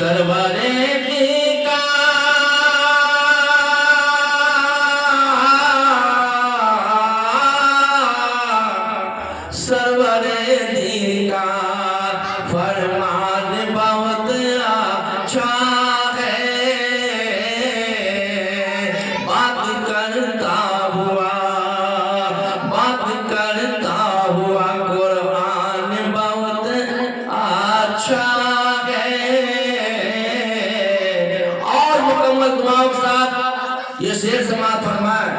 सरवरे का सरवरे का फरमान बहुत अच्छा है। बात करता हुआ कुरान बहुत अच्छा है। और मुकम्मल दुआओं के साथ ये शेर समाप्त फरमाए।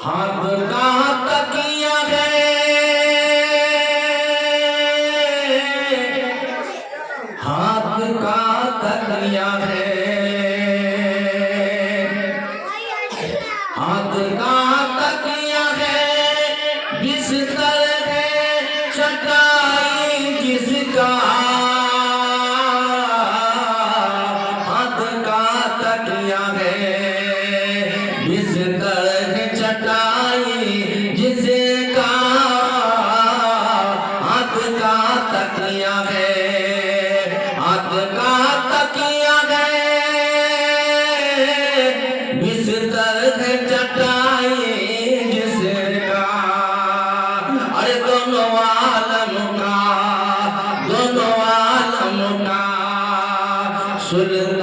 हाथ का तकिया है, हाथ का तकिया है, हाथ का तकिया है, बिस्तर है चटाई जिसका। हाथ का तकिया है, बिस्तर है चटाई जिसका। हाथ का तकिया है, हाथ का तकिया है, बिस्तर है चटाई जिसका। अरे दोनों आलम का सुल्तान